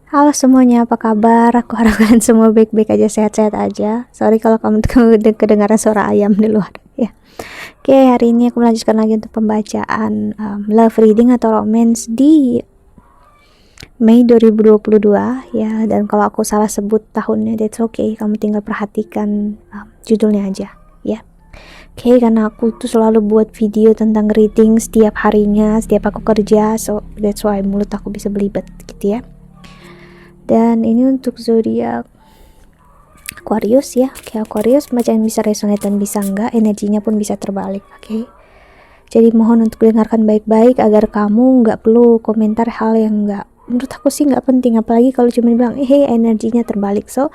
Halo semuanya, apa kabar? Aku harap kalian semua baik-baik aja, sehat-sehat aja. Sorry kalau kamu kedengaran suara ayam di luar ya. Oke, hari ini aku melanjutkan lagi untuk pembacaan love reading atau romance di Mei 2022 ya. Dan kalau aku salah sebut tahunnya, that's okay. Kamu tinggal perhatikan judulnya aja ya. Oke, karena aku tuh selalu buat video tentang reading setiap harinya, setiap aku kerja, so that's why mulut aku bisa belibet gitu ya. Dan ini untuk zodiak Aquarius ya. Oke, Aquarius bacaan bisa resonate dan bisa enggak, energinya pun bisa terbalik. Oke, jadi mohon untuk dengarkan baik-baik agar kamu nggak perlu komentar hal yang nggak, menurut aku sih nggak penting, apalagi kalau cuma bilang energinya terbalik. So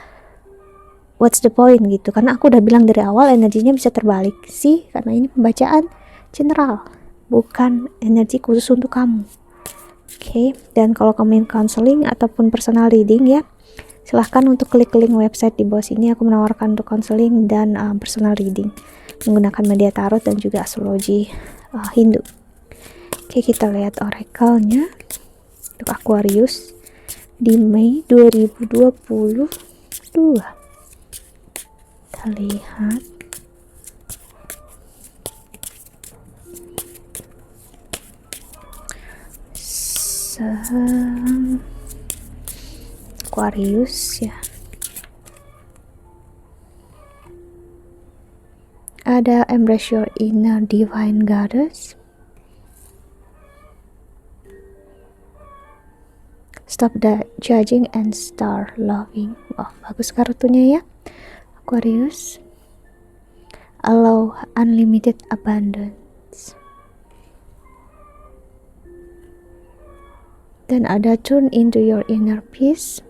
what's the point gitu, karena aku udah bilang dari awal energinya bisa terbalik sih, karena ini pembacaan general, bukan energi khusus untuk kamu. Oke, dan kalau kamu ingin counseling ataupun personal reading ya, silahkan untuk klik link website di bawah sini. Aku menawarkan untuk counseling dan personal reading menggunakan media tarot dan juga astrologi Hindu. Oke, kita lihat oracle-nya untuk Aquarius di Mei 2022. Kita lihat. Aquarius ya, ada embrace your inner divine goddess, stop the judging and start loving. Wow, bagus kartunya ya Aquarius. Allow unlimited abundance. Dan ada tune into your inner peace.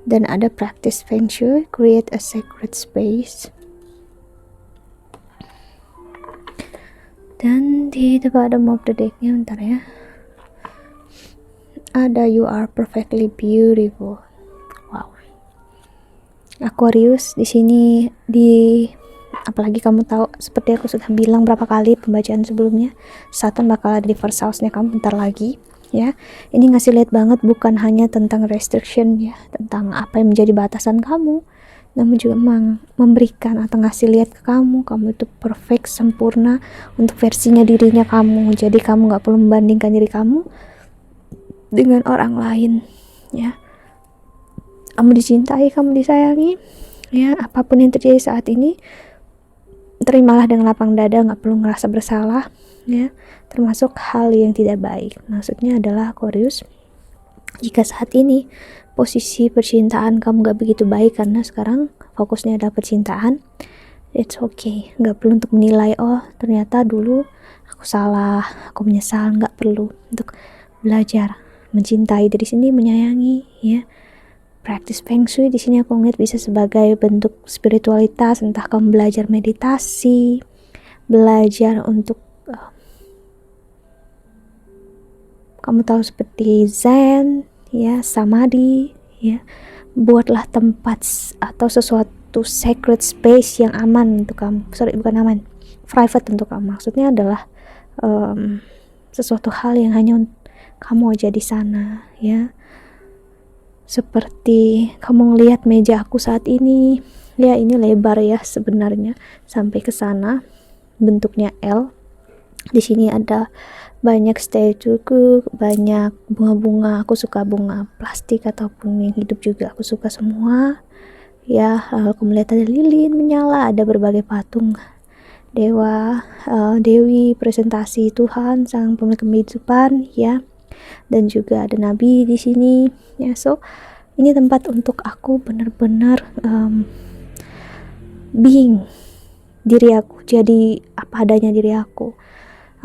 Dan ada practice feng shui, create a sacred space. Dan di the bottom of the decknya, bentar ya, ada you are perfectly beautiful. Wow, Aquarius di sini, apalagi kamu tahu, seperti aku sudah bilang berapa kali pembacaan sebelumnya, Saturn bakal ada di first house-nya kamu bentar lagi ya. Ini ngasih lihat banget bukan hanya tentang restriction ya, tentang apa yang menjadi batasan kamu, namun juga memberikan atau ngasih lihat ke kamu itu perfect, sempurna untuk versinya dirinya kamu. Jadi kamu gak perlu membandingkan diri kamu dengan orang lain ya. Kamu dicintai, kamu disayangi ya. Apapun yang terjadi saat ini, terimalah dengan lapang dada, gak perlu ngerasa bersalah ya, termasuk hal yang tidak baik. Maksudnya adalah Aquarius, jika saat ini posisi percintaan kamu gak begitu baik karena sekarang fokusnya adalah percintaan, it's okay. Gak perlu untuk menilai, oh ternyata dulu aku salah, aku menyesal. Gak perlu, untuk belajar mencintai diri sendiri, menyayangi ya. Practice feng shui di sini aku ngeliat bisa sebagai bentuk spiritualitas, entah kamu belajar meditasi, belajar untuk kamu tahu seperti zen ya, samadhi ya. Buatlah tempat atau sesuatu sacred space yang aman untuk kamu. Bukan aman, private untuk kamu. Maksudnya adalah sesuatu hal yang hanya kamu aja di sana ya. Seperti kamu ngelihat meja aku saat ini ya, ini lebar ya sebenarnya sampai ke sana, bentuknya L. Di sini ada banyak statueku, banyak bunga-bunga. Aku suka bunga plastik ataupun yang hidup juga, aku suka semua ya. Aku melihat ada lilin menyala, ada berbagai patung dewa, dewi, presentasi Tuhan sang pemilik kehidupan ya. Dan juga ada nabi di sini ya. So ini tempat untuk aku benar-benar being diri aku, jadi apa adanya diri aku.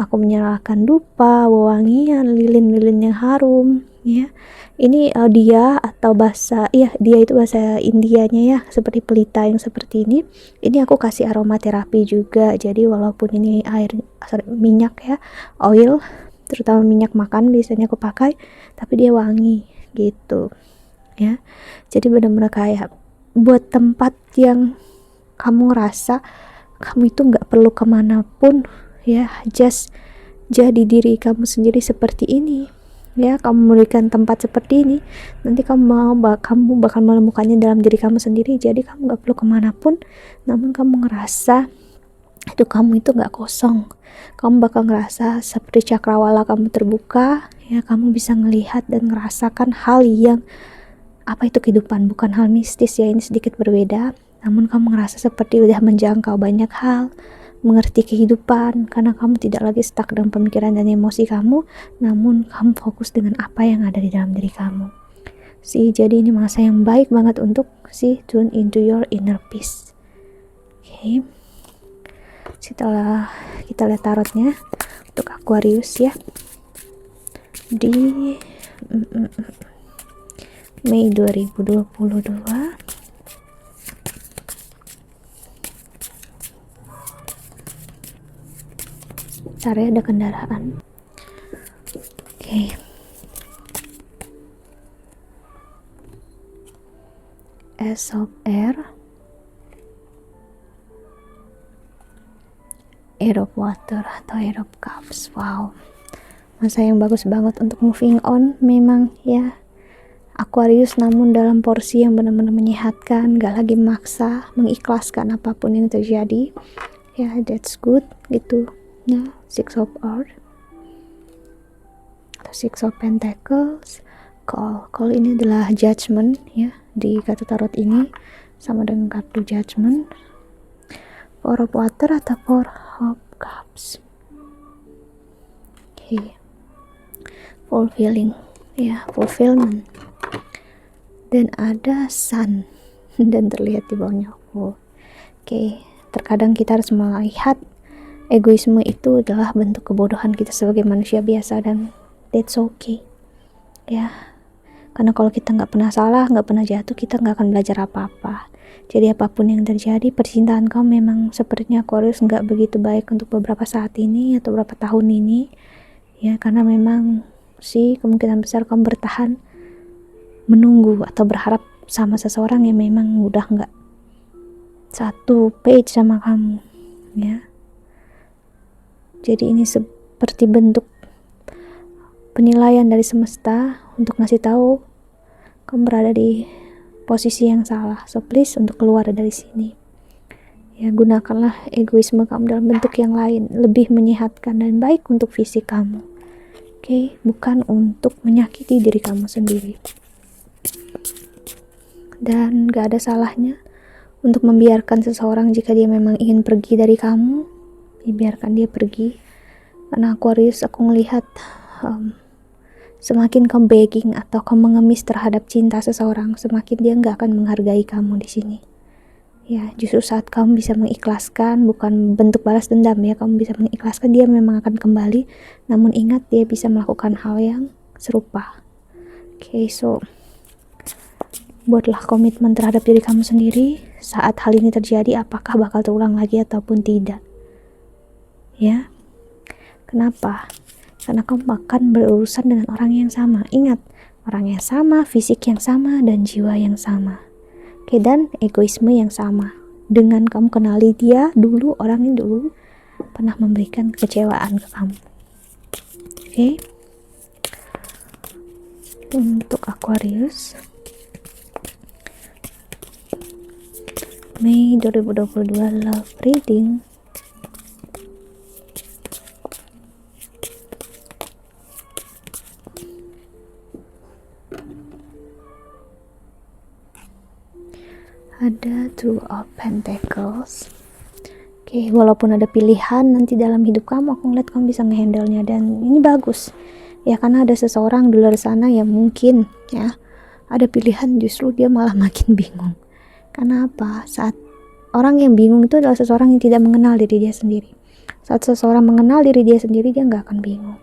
Aku menyalakan dupa, wewangian, lilin-lilin yang harum ya. Ini dia atau bahasa, iya dia itu bahasa Indianya ya, seperti pelita yang seperti ini. Ini aku kasih aromaterapi juga. Jadi walaupun ini minyak ya, oil, terutama minyak makan biasanya aku pakai, tapi dia wangi gitu ya. Jadi benar-benar kayak buat tempat yang kamu rasa kamu itu gak perlu kemanapun ya, just jadi diri kamu sendiri seperti ini ya kamu memberikan tempat seperti ini, nanti kamu bakal menemukannya dalam diri kamu sendiri. Jadi kamu gak perlu kemanapun, namun kamu ngerasa itu kamu itu gak kosong. Kamu bakal ngerasa seperti cakrawala kamu terbuka, ya kamu bisa ngelihat dan ngerasakan hal yang apa itu kehidupan, bukan hal mistis ya, ini sedikit berbeda, namun kamu ngerasa seperti udah menjangkau banyak hal, mengerti kehidupan, karena kamu tidak lagi stuck dalam pemikiran dan emosi kamu, namun kamu fokus dengan apa yang ada di dalam diri kamu. Jadi ini masa yang baik banget untuk tune into your inner peace. Oke. Setelah kita lihat tarotnya untuk Aquarius ya, di Mei 2022. Cari ada kendaraan. Oke. Ace of Air, Air of Water atau Air of Cups. Wow, masa yang bagus banget untuk moving on memang ya Aquarius, namun dalam porsi yang benar-benar menyehatkan, gak lagi maksa, mengikhlaskan apapun yang terjadi ya. That's good gitu ya. Six of Earth atau Six of Pentacles. Call ini adalah judgment ya, di kartu tarot ini sama dengan kartu judgment. Four of Water atau Four of Cups. Okay. Fulfilling ya, fulfillment. Dan ada Sun dan terlihat di bawahnya. Oke. Terkadang kita harus melihat egoisme itu adalah bentuk kebodohan kita sebagai manusia biasa, dan that's okay ya, karena kalau kita nggak pernah salah, nggak pernah jatuh, kita nggak akan belajar apa-apa. Jadi apapun yang terjadi, percintaan kamu memang sepertinya Aquarius nggak begitu baik untuk beberapa saat ini atau beberapa tahun ini ya, karena memang kemungkinan besar kamu bertahan menunggu atau berharap sama seseorang yang memang udah nggak satu page sama kamu ya. Jadi ini seperti bentuk penilaian dari semesta untuk ngasih tahu kamu berada di posisi yang salah. So please untuk keluar dari sini. Ya, gunakanlah egoisme kamu dalam bentuk yang lain, lebih menyehatkan dan baik untuk fisik kamu. Oke, bukan untuk menyakiti diri kamu sendiri. Dan gak ada salahnya untuk membiarkan seseorang jika dia memang ingin pergi dari kamu. Biarkan dia pergi, karena Aquarius aku melihat semakin kamu begging atau kamu mengemis terhadap cinta seseorang, semakin dia nggak akan menghargai kamu di sini ya. Justru saat kamu bisa mengikhlaskan, bukan bentuk balas dendam ya, kamu bisa mengikhlaskan, dia memang akan kembali, namun ingat dia bisa melakukan hal yang serupa. Oke, so buatlah komitmen terhadap diri kamu sendiri. Saat hal ini terjadi, apakah bakal terulang lagi ataupun tidak ya. Kenapa? Karena kamu akan berurusan dengan orang yang sama. Ingat, orang yang sama, fisik yang sama, dan jiwa yang sama. Oke, dan egoisme yang sama. Dengan kamu kenali dia dulu, orang yang dulu pernah memberikan kekecewaan ke kamu. Oke. Untuk Aquarius, Mei 2022 love reading. Ada Two of Pentacles. Oke, walaupun ada pilihan nanti dalam hidup kamu, aku ngeliat kamu bisa ngehandle-nya, dan ini bagus ya, karena ada seseorang di luar sana yang mungkin ya ada pilihan, justru dia malah makin bingung. Karena apa? Saat orang yang bingung itu adalah seseorang yang tidak mengenal diri dia sendiri. Saat seseorang mengenal diri dia sendiri, dia nggak akan bingung.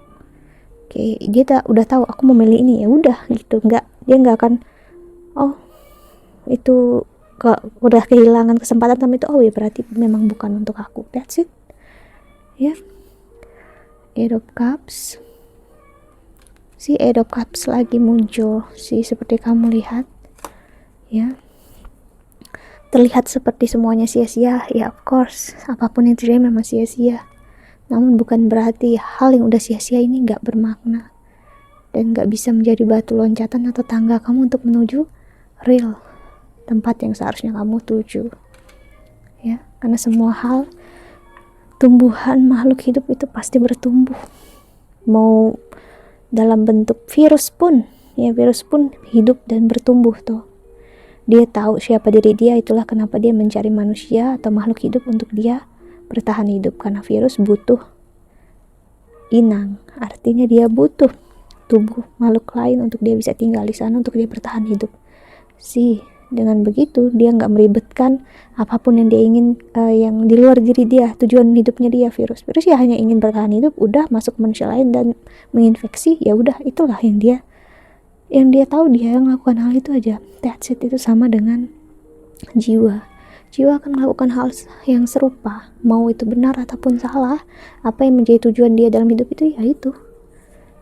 Oke, dia udah tahu aku memilih ini, ya udah gitu. Dia nggak akan itu udah kehilangan kesempatan sama itu, ya berarti memang bukan untuk aku. That's it ya. Eight of Cups. Eight of Cups lagi muncul seperti kamu lihat ya. Terlihat seperti semuanya sia-sia ya, of course apapun yang terjadi memang sia-sia, namun bukan berarti hal yang udah sia-sia ini gak bermakna dan gak bisa menjadi batu loncatan atau tangga kamu untuk menuju real tempat yang seharusnya kamu tuju, ya. Karena semua hal, tumbuhan, makhluk hidup itu pasti bertumbuh, mau dalam bentuk virus pun, ya, virus pun hidup dan bertumbuh tuh. Dia tahu siapa diri dia, itulah kenapa dia mencari manusia atau makhluk hidup untuk dia bertahan hidup. Karena virus butuh inang, artinya dia butuh tubuh makhluk lain untuk dia bisa tinggal di sana, untuk dia bertahan hidup. Dengan begitu dia nggak meribetkan apapun yang dia ingin, yang di luar diri dia. Tujuan hidupnya dia, virus ya hanya ingin bertahan hidup, udah masuk manusia lain dan menginfeksi, ya udah, itulah yang dia tahu, dia yang melakukan hal itu aja. That's it. Itu sama dengan jiwa akan melakukan hal yang serupa, mau itu benar ataupun salah. Apa yang menjadi tujuan dia dalam hidup itu, ya itu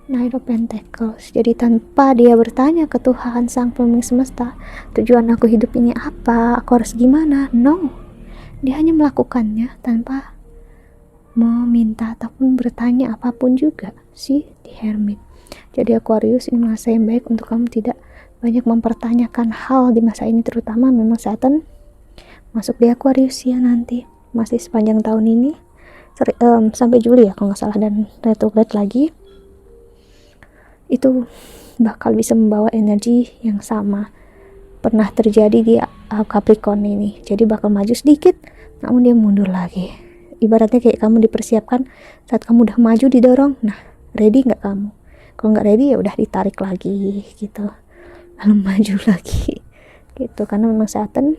Knight of Pentacles. Jadi tanpa dia bertanya ke Tuhan sang pemilik semesta, tujuan aku hidup ini apa, aku harus gimana, no, dia hanya melakukannya tanpa meminta ataupun bertanya apapun juga. The Hermit. Jadi Aquarius, ini masa yang baik untuk kamu tidak banyak mempertanyakan hal di masa ini, terutama memang Saturn masuk di Aquarius ya nanti, masih sepanjang tahun ini, sampai Juli ya kalau nggak salah, dan retrograde lagi. Itu bakal bisa membawa energi yang sama pernah terjadi di Capricorn ini. Jadi bakal maju sedikit, namun dia mundur lagi. Ibaratnya kayak kamu dipersiapkan, saat kamu udah maju didorong, nah ready nggak kamu? Kalau nggak ready ya udah ditarik lagi gitu, lalu maju lagi gitu. Karena memang Saturn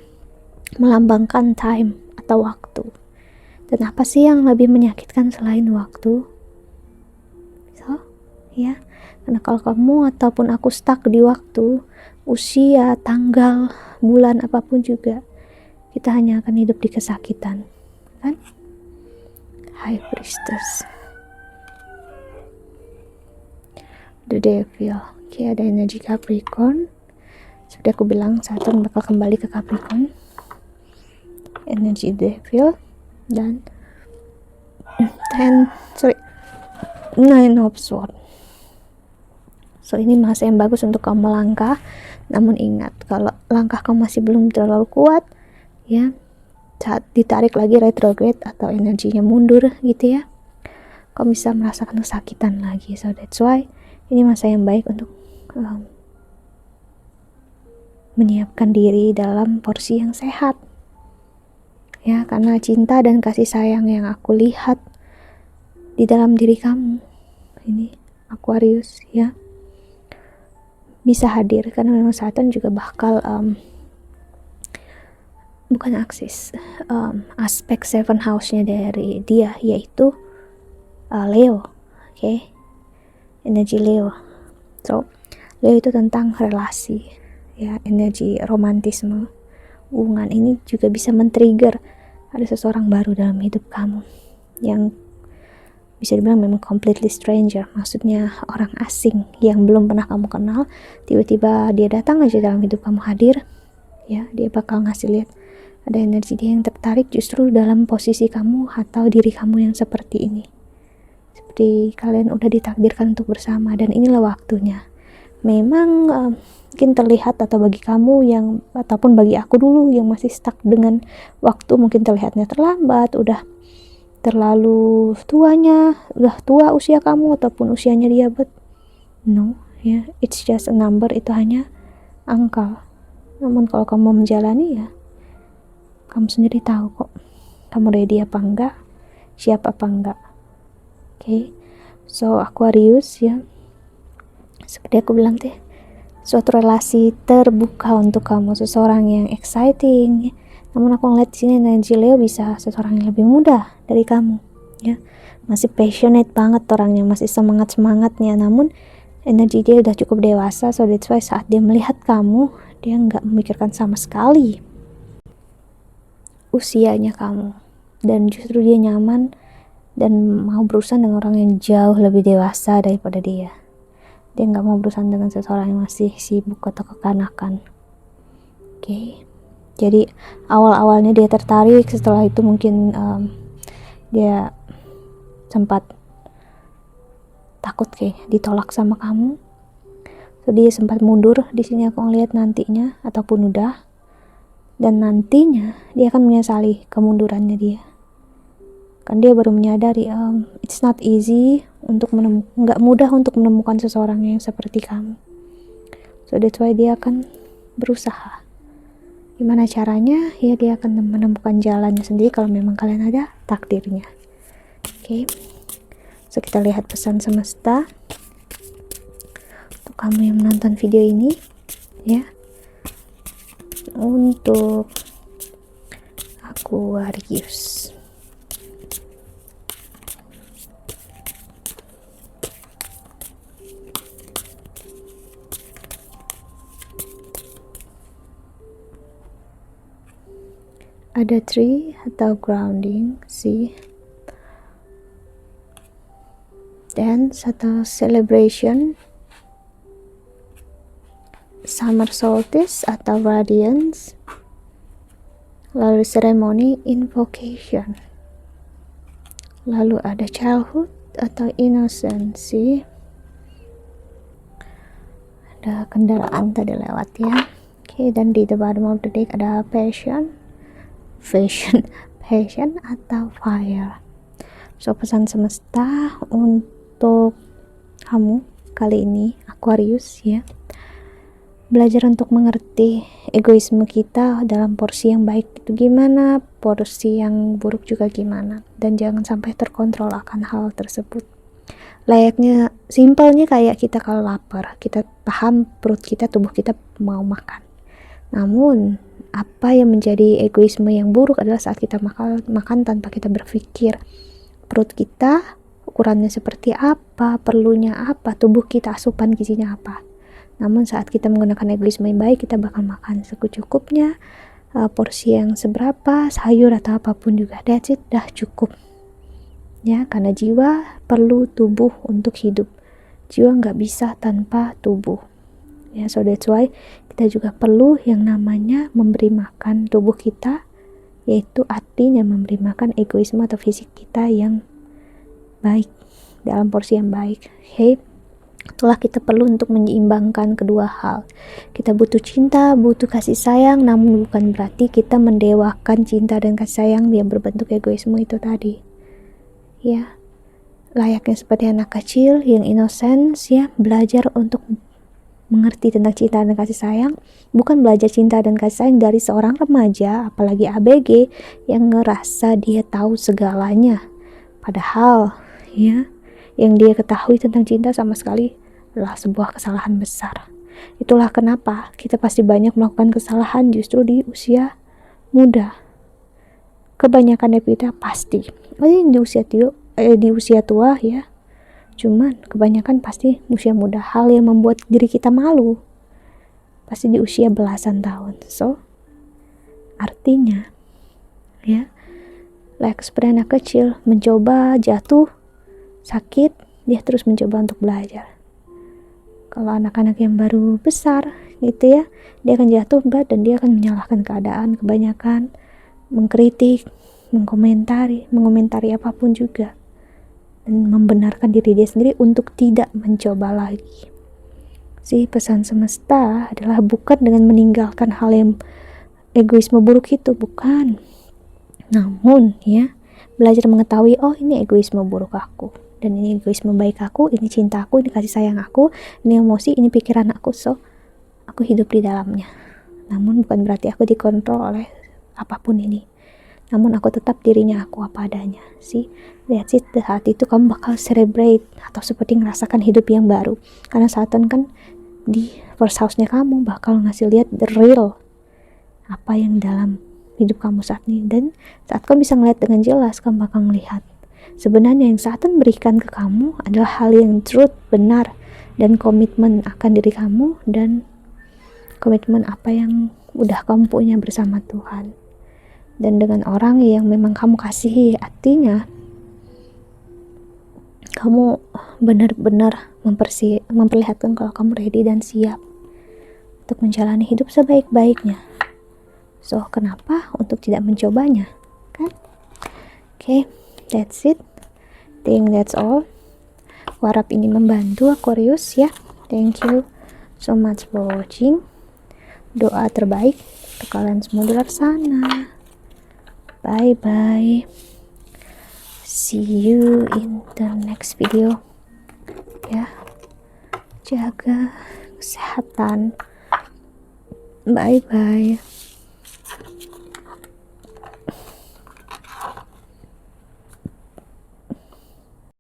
melambangkan time atau waktu. Dan apa sih yang lebih menyakitkan selain waktu? Ya, karena kalau kamu ataupun aku stuck di waktu, usia, tanggal, bulan, apapun juga, kita hanya akan hidup di kesakitan, kan? High Priestess, The Devil. Oke, ada energi Capricorn. Seperti aku bilang, Saturn bakal kembali ke Capricorn. Energi Devil dan Nine of Swords. So ini masa yang bagus untuk kamu melangkah. Namun ingat, kalau langkah kamu masih belum terlalu kuat, ya, saat ditarik lagi retrograde atau energinya mundur gitu ya, kamu bisa merasakan kesakitan lagi. So that's why ini masa yang baik untuk menyiapkan diri dalam porsi yang sehat, ya, karena cinta dan kasih sayang yang aku lihat di dalam diri kamu ini Aquarius, ya, bisa hadir. Karena memang Saturn juga bakal bukan aspek 7 house-nya dari dia, yaitu Leo. Oke. Energi Leo. So Leo itu tentang relasi, ya, energi romantisme, hubungan. Ini juga bisa men-trigger ada seseorang baru dalam hidup kamu yang bisa dibilang memang completely stranger, maksudnya orang asing yang belum pernah kamu kenal. Tiba-tiba dia datang aja dalam hidup kamu, hadir, ya, dia bakal ngasih lihat ada energi dia yang tertarik justru dalam posisi kamu atau diri kamu yang seperti ini, seperti kalian udah ditakdirkan untuk bersama. Dan inilah waktunya. Memang mungkin terlihat, atau bagi kamu yang, ataupun bagi aku dulu yang masih stuck dengan waktu, mungkin terlihatnya terlambat, udah terlalu tuanya, udah tua usia kamu ataupun usianya dia, but no, ya, it's just a number, itu hanya angka. Namun kalau kamu menjalani, ya, kamu sendiri tahu kok kamu ready apa enggak, siap apa enggak. Okay. So Aquarius, ya, seperti aku bilang teh, suatu relasi terbuka untuk kamu, seseorang yang exciting. Namun aku ngeliat di sini energi Leo bisa seseorang yang lebih muda dari kamu, ya, masih passionate banget orangnya, masih semangatnya. Namun energi dia udah cukup dewasa. So that's why saat dia melihat kamu, dia nggak memikirkan sama sekali usianya kamu, dan justru dia nyaman dan mau berurusan dengan orang yang jauh lebih dewasa daripada dia. Dia nggak mau berurusan dengan seseorang yang masih sibuk atau kekanakan. Oke. Jadi awal-awalnya dia tertarik, setelah itu mungkin dia sempat takut kayak ditolak sama kamu, So dia sempat mundur. Di sini aku ngeliat nantinya ataupun udah, dan nantinya dia akan menyesali kemundurannya dia. Kan dia baru menyadari it's not easy untuk nggak mudah untuk menemukan seseorang yang seperti kamu. So that's why dia akan berusaha. Gimana caranya? Ya dia akan menemukan jalannya sendiri kalau memang kalian ada takdirnya. Oke. So kita lihat pesan semesta untuk kamu yang menonton video ini, ya. Untuk Aquarius. Ada tree atau grounding, see, dance atau celebration, summer solstice atau radiance, lalu ceremony, invocation, lalu ada childhood atau innocence, see, ada kendaraan tadi lewat ya. Oke, dan di the bottom of the deck ada passion atau fire. So pesan semesta untuk kamu kali ini Aquarius, ya, belajar untuk mengerti egoisme kita dalam porsi yang baik itu gimana, porsi yang buruk juga gimana, dan jangan sampai terkontrol akan hal tersebut. Layaknya, simpelnya kayak kita kalau lapar, kita paham perut kita, tubuh kita mau makan. Namun apa yang menjadi egoisme yang buruk adalah saat kita makan tanpa kita berpikir perut kita ukurannya seperti apa, perlunya apa, tubuh kita asupan gizinya apa. Namun saat kita menggunakan egoisme yang baik, kita bakal makan secukupnya, porsi yang seberapa, sayur atau apapun juga, that's it, dah cukup ya, karena jiwa perlu tubuh untuk hidup. Jiwa nggak bisa tanpa tubuh ya. So that's why kita juga perlu yang namanya memberi makan tubuh kita, yaitu artinya memberi makan egoisme atau fisik kita yang baik, dalam porsi yang baik. Okay? Itulah kita perlu untuk menyeimbangkan kedua hal. Kita butuh cinta, butuh kasih sayang, namun bukan berarti kita mendewakan cinta dan kasih sayang yang berbentuk egoisme itu tadi. Ya, layaknya seperti anak kecil yang innocence, ya, belajar untuk mengerti tentang cinta dan kasih sayang, bukan belajar cinta dan kasih sayang dari seorang remaja, apalagi ABG yang ngerasa dia tahu segalanya, padahal ya, yang dia ketahui tentang cinta sama sekali adalah sebuah kesalahan besar. Itulah kenapa kita pasti banyak melakukan kesalahan justru di usia muda. Kebanyakan dari kita pasti di usia tua ya, cuman kebanyakan pasti usia muda. Hal yang membuat diri kita malu pasti di usia belasan tahun. So artinya ya, like seperti anak kecil mencoba, jatuh, sakit, dia terus mencoba untuk belajar. Kalau anak-anak yang baru besar gitu ya, dia akan jatuh dan dia akan menyalahkan keadaan, kebanyakan mengkritik, mengomentari apapun juga, dan membenarkan diri dia sendiri untuk tidak mencoba lagi. Si pesan semesta adalah bukan dengan meninggalkan hal yang egoisme buruk itu, bukan. Namun ya, belajar mengetahui, oh ini egoisme buruk aku, dan ini egoisme baik aku, ini cinta aku, ini kasih sayang aku, ini emosi, ini pikiran aku. So aku hidup di dalamnya. Namun bukan berarti aku dikontrol oleh apapun ini. Namun aku tetap dirinya aku apa adanya. See, that's it. Saat itu kamu bakal celebrate atau seperti merasakan hidup yang baru. Karena saat itu kan di first house-nya kamu bakal ngasih lihat the real apa yang dalam hidup kamu saat ini. Dan saat kamu bisa ngeliat dengan jelas, kamu bakal melihat sebenarnya yang saat itu berikan ke kamu adalah hal yang truth, benar, dan komitmen akan diri kamu, dan komitmen apa yang udah kamu punya bersama Tuhan dan dengan orang yang memang kamu kasihi. Artinya kamu benar-benar memperlihatkan kalau kamu ready dan siap untuk menjalani hidup sebaik-baiknya. So kenapa untuk tidak mencobanya, kan? Okay, that's it. Think that's all. Aku harap ini membantu Aquarius ya. Thank you so much for watching. Doa terbaik untuk kalian semua di luar sana. Bye bye, see you in the next video ya. Jaga kesehatan. Bye bye.